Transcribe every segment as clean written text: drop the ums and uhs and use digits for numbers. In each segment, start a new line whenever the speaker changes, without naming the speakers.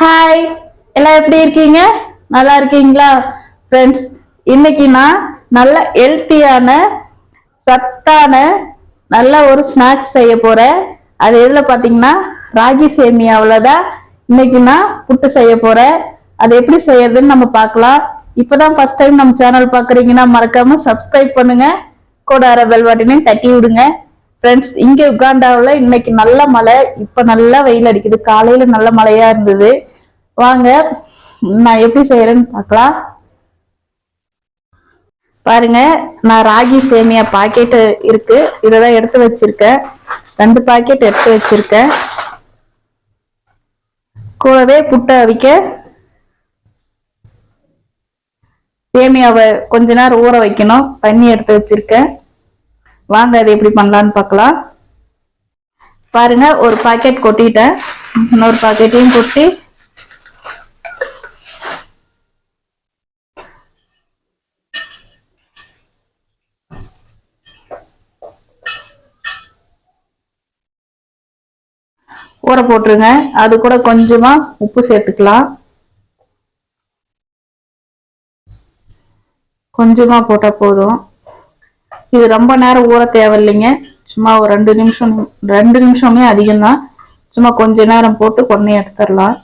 Hi, எல்லாம் எப்படி இருக்கீங்க? நல்லா இருக்கீங்களா ஃப்ரெண்ட்ஸ்? இன்னைக்கு நான் நல்ல ஹெல்த்தியான சத்தான நல்ல ஒரு ஸ்நாக்ஸ் செய்ய போறேன். அது எதுல பாத்தீங்கன்னா ராகி சேமியாவில் தான் இன்னைக்கு நான் புட்டு செய்ய போறேன். அது எப்படி செய்யறதுன்னு நம்ம பார்க்கலாம். இப்பதான் ஃபர்ஸ்ட் டைம் நம்ம சேனல் பாக்குறீங்கன்னா மறக்காம சப்ஸ்கிரைப் பண்ணுங்க, கூட வர பெல் பட்டனையும் தட்டி விடுங்க. ஃப்ரெண்ட்ஸ், இங்க உகாண்டாவில் இன்னைக்கு நல்ல மழை. இப்ப நல்லா வெயில் அடிக்குது. காலையில நல்ல மழையா இருந்தது. வாங்க நான் எப்படி செய்யறேன்னு பார்க்கலாம். பாருங்க, நான் ராகி சேமியா பாக்கெட் இருக்கு, இதெல்லாம் எடுத்து வச்சிருக்கேன். 2 பாக்கெட் எடுத்து வச்சிருக்கேன். கூடவே புட்டை அவிக்க சேமியாவை கொஞ்ச நேரம் ஊற வைக்கணும். தண்ணி எடுத்து வச்சிருக்கேன். வாங்க அதை எப்படி பண்ணலான்னு பார்க்கலாம். பாருங்க, ஒரு பாக்கெட் கொட்டிட்டேன். இன்னொரு பாக்கெட்டையும் கொட்டி ஊற போட்டுருங்க. அது கூட கொஞ்சமா உப்பு சேர்த்துக்கலாம். கொஞ்சமா போட்டா போதும். இது ரொம்ப நேரம் ஊற தேவையில்லைங்க. சும்மா ஒரு 2 நிமிஷமே அதிகம்தான். சும்மா கொஞ்ச நேரம் போட்டு கொன்னே எடுத்துடலாம்.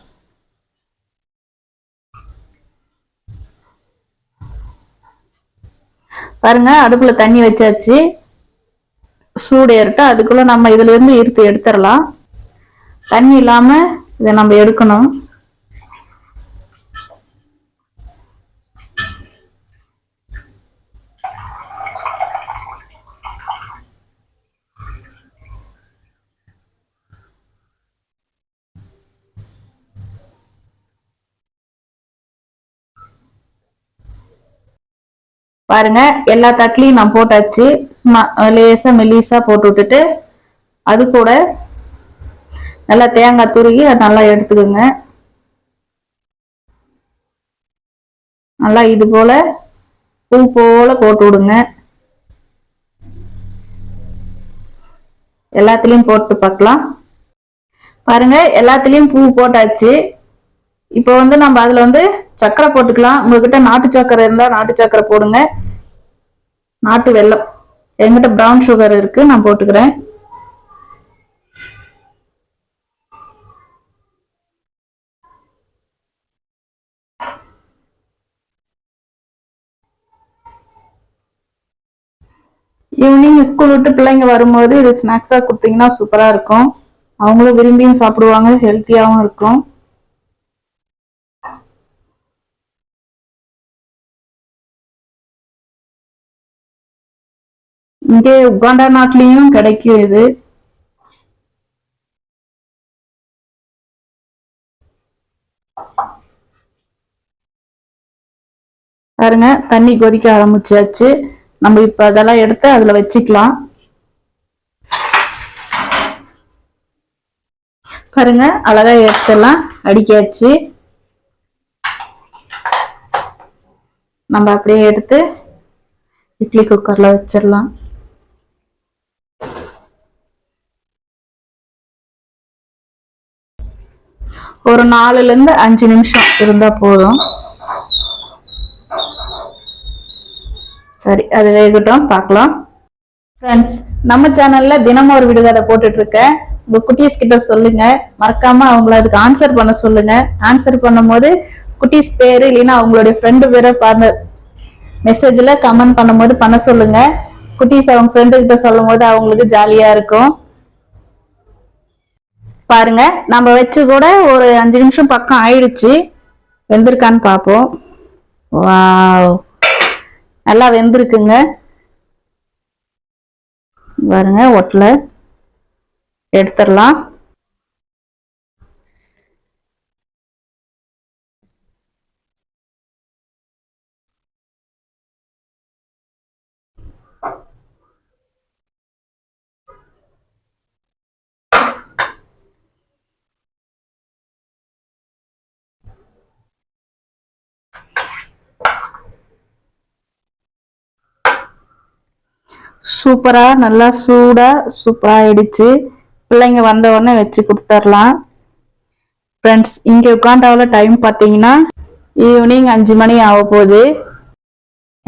பாருங்க, அடுப்புல தண்ணி வச்சாச்சு. சூடு ஏறட்டும். அதுக்குள்ள நம்ம இதுல இருந்து எடுத்துடலாம். தண்ணி இல்லாம இதை நம்ம எடுக்கணும். பாருங்க, எல்லா தட்டுலையும் நான் போட்டாச்சு. சும்மா லேசா மெல்லிசா போட்டு விட்டுட்டு அது கூட நல்லா தேங்காய் துருகி அதை நல்லா எடுத்துக்கோங்க. நல்லா இது போல பூ போல போட்டு விடுங்க. எல்லாத்துலயும் போட்டு பார்க்கலாம். பாருங்க, எல்லாத்துலயும் பூ போட்டாச்சு. இப்போ நம்ம அதுல சர்க்கரை போட்டுக்கலாம். உங்ககிட்ட நாட்டு சர்க்கரை இருந்தா நாட்டு சர்க்கரை போடுங்க. நாட்டு வெல்லம், என்கிட்ட பிரவுன் சுகர் இருக்கு, நான் போட்டுக்கிறேன். ஈவினிங் ஸ்கூல் விட்டு பிள்ளைங்க வரும்போது இது ஸ்நாக்ஸா கொடுத்தீங்கன்னா சூப்பரா இருக்கும். அவங்களும் விரும்பியும் சாப்பிடுவாங்க, ஹெல்த்தியாவும் இருக்கும். இங்கே உகாண்டா நாட்டிலையும் கிடைக்கும் இது. பாருங்க, தண்ணி கொதிக்க ஆரம்பிச்சாச்சு. நம்ம இப்ப அதெல்லாம் எடுத்து அதுல வச்சுக்கலாம். பாருங்க, அழகா எடுத்தெல்லாம் அடிக்காச்சு. நம்ம அப்படியே எடுத்து இட்லி குக்கர்ல வச்சிடலாம். ஒரு 4ல இருந்து 5 நிமிஷம் இருந்தா போதும். சரி, அது வேகட்டும், பார்க்கலாம். ஃப்ரெண்ட்ஸ், நம்ம சேனல்ல தினமும் ஒரு விடுகதை போட்டுட்டு இருக்கேன். உங்க குட்டீஸ் கிட்ட சொல்லுங்க, மறக்காம அவங்கள அதுக்கு ஆன்சர் பண்ண சொல்லுங்க. ஆன்சர் பண்ணும் போது குட்டீஸ் பேரு இல்லைன்னா அவங்களுடைய ஃப்ரெண்டு பேரை மெசேஜ்ல கமெண்ட் பண்ணும்போது பண்ண சொல்லுங்க. குட்டீஸ் அவங்க ஃப்ரெண்டு கிட்ட சொல்லும் போது அவங்களுக்கு ஜாலியா இருக்கும். பாருங்க, நம்ம வச்சு கூட ஒரு 5 நிமிஷம் பக்கம் ஆயிடுச்சு. வெந்திருக்கான்னு பார்ப்போம். வாவ், நல்லா வெந்திருக்குங்க. பாருங்க, ஒட்டல எடுத்துடலாம். சூப்பரா, நல்லா சூடா சூப்பரா ஆயிடுச்சு. பிள்ளைங்க வந்த உடனே வச்சு கொடுத்துடலாம். ஃப்ரெண்ட்ஸ் இங்கே உட்காண்டாவில் டைம் பார்த்தீங்கன்னா ஈவினிங் 5 மணி ஆக போகுது.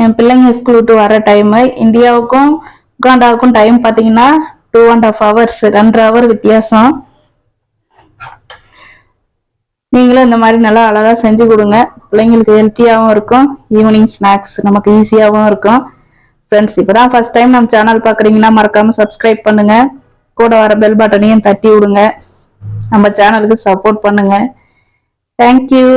என் பிள்ளைங்க ஸ்கூல் விட்டு வர டைமு. இந்தியாவுக்கும் உகாண்டாவுக்கும் டைம் பார்த்தீங்கன்னா 2.5 hours, 2.5 hour வித்தியாசம். நீங்களும் இந்த மாதிரி நல்லா அழகா செஞ்சு கொடுங்க. பிள்ளைங்களுக்கு ஹெல்த்தியாகவும் இருக்கும், ஈவினிங் ஸ்நாக்ஸ் நமக்கு ஈஸியாகவும் இருக்கும். ஃப்ரெண்ட்ஸ் இப்போதான் ஃபர்ஸ்ட் டைம் நம்ம சேனல் பார்க்குறீங்கன்னா மறக்காம சப்ஸ்கிரைப் பண்ணுங்க. கூட வர பெல் பட்டனையும் தட்டி விடுங்க. நம்ம சேனலுக்கு சப்போர்ட் பண்ணுங்க. தேங்க்யூ.